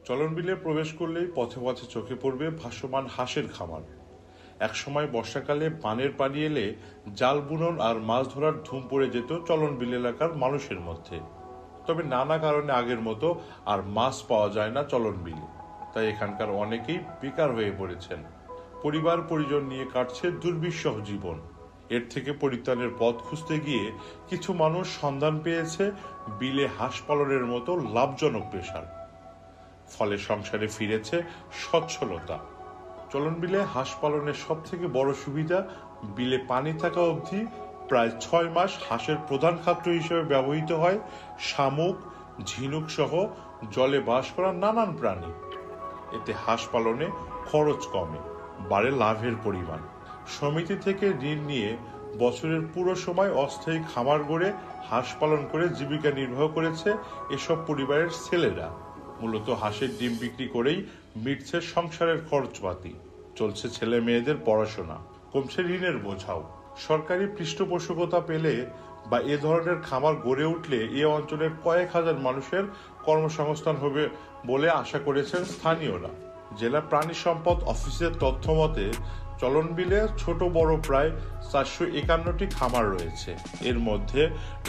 চলন বিলে প্রবেশ করলেই পথে পথে চোখে পড়বে ভাসমান হাঁসের খামার। একসময় বর্ষাকালে বানের পানি এলে জাল বুনন আর মাছ ধরার ধুম পড়ে যেত চলন বিল এলাকার মানুষের মধ্যে। তবে নানা কারণে আগের মতো আর মাছ পাওয়া যায় না চলন বিলে। তাই এখানকার অনেকেই বেকার হয়ে পড়েছেন। পরিবার পরিজন নিয়ে কাটছে দুর্বিষহ জীবন। এর থেকে পরিত্রাণের পথ খুঁজতে গিয়ে কিছু মানুষ সন্ধান পেয়েছে বিলে হাঁস পালনের মতো লাভজনক পেশার। ফলে সংসারে ফিরেছে সচ্ছলতা। চলন বিলে হাঁস পালনের সব থেকে বড় সুবিধা, বিলে পানি থাকা অবধি প্রায় 6 মাস হাঁসের প্রধান খাদ্য হিসেবে ব্যবহৃত হয় শামুক, ঝিনুক সহ জলে বাস করা নানান প্রাণী। এতে হাঁস পালনে খরচ কমে, বাড়ে লাভের পরিমাণ। সমিতি থেকে ঋণ নিয়ে বছরের পুরো সময় অস্থায়ী খামার গড়ে হাঁস পালন করে জীবিকা নির্বাহ করেছে এসব পরিবারের ছেলেরা। মূলত হাঁসের ডিম বিক্রি করেই মিটছে সংসারের খরচপাতি, চলছে ছেলে মেয়েদের পড়াশোনা, কমছে ঋণের বোঝাও। সরকারি পৃষ্ঠপোষকতা পেলে বা এ ধরনের খামার গড়ে উঠলে এ অঞ্চলের কয়েক হাজার মানুষের কর্মসংস্থান হবে বলে আশা করেছেন স্থানীয়রা। জেলা প্রাণী সম্পদ অফিসের তথ্য মতে চলন বিলে ছোট বড় প্রায় 451টি খামার রয়েছে। এর মধ্যে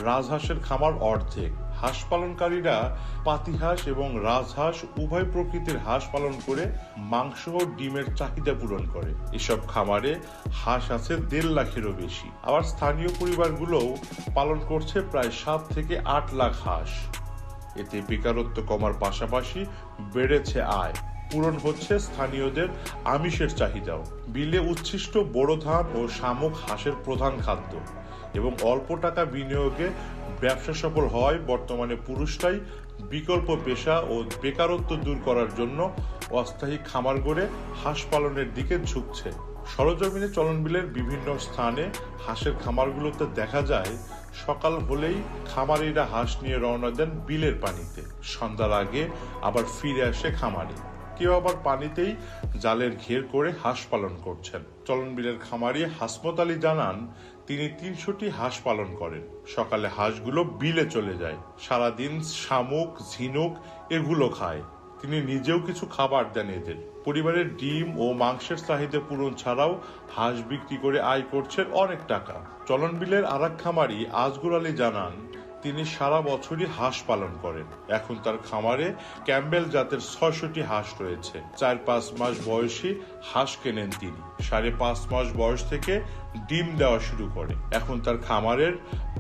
রাজহাঁসের খামার অর্ধেক। হাঁস পালনকারীরা পাতিহাঁস এবং রাজহাঁস উভয় প্রকৃতির হাঁস পালন করে মাংস ও ডিমের চাহিদা পূরণ করে। এসব খামারে হাঁস আছে 1.5 লাখেরও বেশি। আবার স্থানীয় পরিবারগুলোও পালন করছে প্রায় 7 থেকে 8 লাখ হাঁস। এতে বেকারত্ব কমার পাশাপাশি বেড়েছে আয়, পূরণ হচ্ছে স্থানীয়দের আমিষের চাহিদাও। বিলে উচ্ছিষ্ট বোরো ধান ও শামুক হাঁসের প্রধান খাদ্য এবং অল্প টাকা বিনিয়োগে ব্যবসা সফল হওয়ায় বর্তমানে পুরুষরাই বিকল্প পেশা ও বেকারত্ব দূর করার জন্য অস্থায়ী খামার গড়ে হাঁস পালনের দিকে ঝুঁকছে। সরজমিনে চলন বিলের বিভিন্ন স্থানে হাঁসের খামারগুলোতে দেখা যায় সকাল হলেই খামারিরা হাঁস নিয়ে রওনা দেন বিলের পানিতে, সন্ধ্যার আগে আবার ফিরে আসে খামারে। কেউ আবার পানিতেই জালের ঘের করে হাঁস পালন করছেন। চলন বিলের খামারি হাসমত আলী জানান, তিনি 300টি হাঁস পালন করেন। সকালে হাঁসগুলো বিলে চলে যায়, সারাদিন শামুক, ঝিনুক এগুলো খায়। তিনি নিজেও কিছু খাবার দেন এদের। পরিবারের ডিম ও মাংসের চাহিদা পূরণ ছাড়াও হাঁস বিক্রি করে আয় করছেন অনেক টাকা। চলন বিলের আরেক খামারি আজগুর আলী জানান, তিনি সারা বছরই হাঁস পালন করেন। এখন তার খামারে ক্যাম্বেল জাতের 600টি হাঁস রয়েছে। 4-5 মাস বয়সী হাঁস কেনেন তিনি। 5.5 মাস বয়স থেকে ডিম দেওয়া শুরু করে। এখন তার খামারের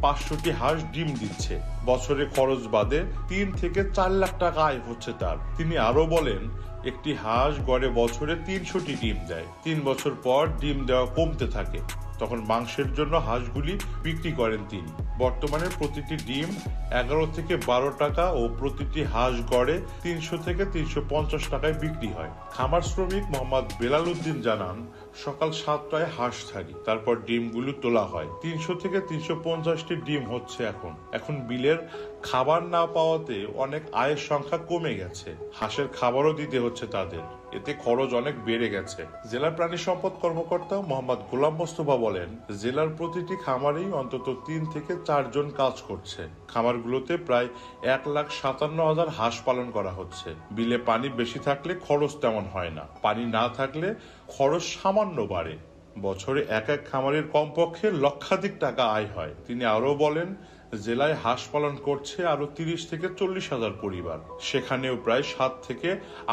500টি হাঁস ডিম দিচ্ছে। বছরে খরচ বাদে 3 থেকে 4 লাখ টাকা আয় হচ্ছে তার। তিনি আরো বলেন, একটি হাঁস গড়ে বছরে 300টি ডিম দেয়। 3 বছর পর ডিম দেওয়া কমতে থাকে, তখন মাংসের জন্য হাঁসগুলি বিক্রি করেন তিনি। বর্তমানে প্রতিটি ডিম 11 থেকে 12 টাকা ও প্রতিটি হাঁস গড়ে 300 থেকে 350 টাকায় বিক্রি হয়। খামার শ্রমিক মোহাম্মদ বেলাল উদ্দিন জানান, সকাল 7টায় হাঁস ছাড়ি, তারপর ডিমগুলো তোলা হয়। 300 থেকে 350টি ডিম হচ্ছে এখন বিলের খাবার না পাওয়াতে অনেক আয়ের সংখ্যা কমে গেছে। হাঁসের খাবারও দিতে হচ্ছে তাদের, এতে খরচ অনেক বেড়ে গেছে। জেলা প্রাণী সম্পদ কর্মকর্তা মোহাম্মদ গোলাম মোস্তফা বলেন, জেলার প্রতিটি খামারেই অন্তত 3 থেকে 4 জন কাজ করছে। খামারগুলোতে প্রায় 1,57,000 হাঁস পালন করা হচ্ছে। বিলে পানি বেশি থাকলে খরচ তেমন হয় না, পানি না থাকলে খরচ সামান্য বাড়ে। বছরে এক খামারের কমপক্ষে লক্ষাধিক টাকা আয় হয়। তিনি আরো বলেন, জেলায় হাঁস পালন করছে আরো 30 থেকে 40 হাজার পরিবার। সেখানেও প্রায় 7 থেকে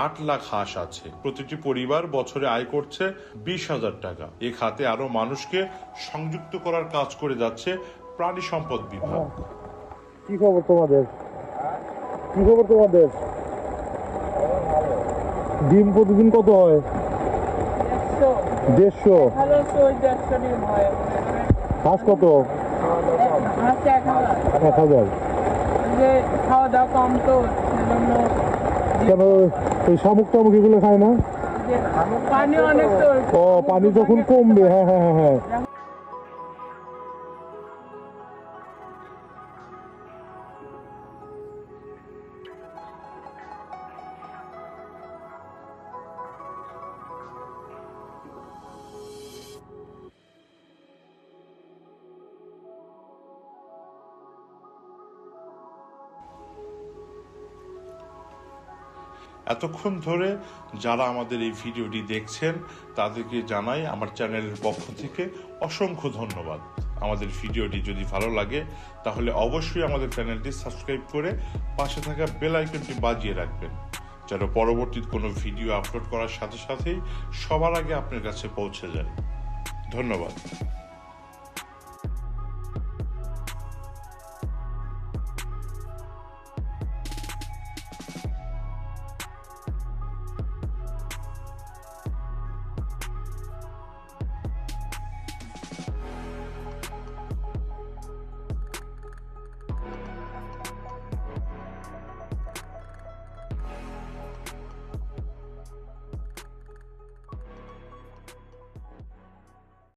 8 লাখ হাঁস আছে। প্রতিটি পরিবার বছরে আয় করছে 20,000 টাকা। এ খাতে আরো মানুষকে সংযুক্ত করার কাজ করে যাচ্ছে প্রাণী সম্পদ বিভাগ। কি খবর তোমাদের? ডিম প্রতিদিন কত হয়? 150। হাঁস কত? 1,000। খাওয়া দাওয়া কম তো কেন ওই শামুক টামুক এগুলো খায় না? পানি অনেক তো। ও, পানি যখন কমবে, হ্যাঁ হ্যাঁ হ্যাঁ হ্যাঁ। এতক্ষণ ধরে যারা আমাদের এই ভিডিওটি দেখছেন তাদেরকে জানাই আমার চ্যানেলের পক্ষ থেকে অসংখ্য ধন্যবাদ। আমাদের ভিডিওটি যদি ভালো লাগে তাহলে অবশ্যই আমাদের চ্যানেলটি সাবস্ক্রাইব করে পাশে থাকা বেল আইকনটি বাজিয়ে রাখবেন, যেন পরবর্তী কোনো ভিডিও আপলোড করার সাথে সাথেই সবার আগে আপনার কাছে পৌঁছে যায়। ধন্যবাদ।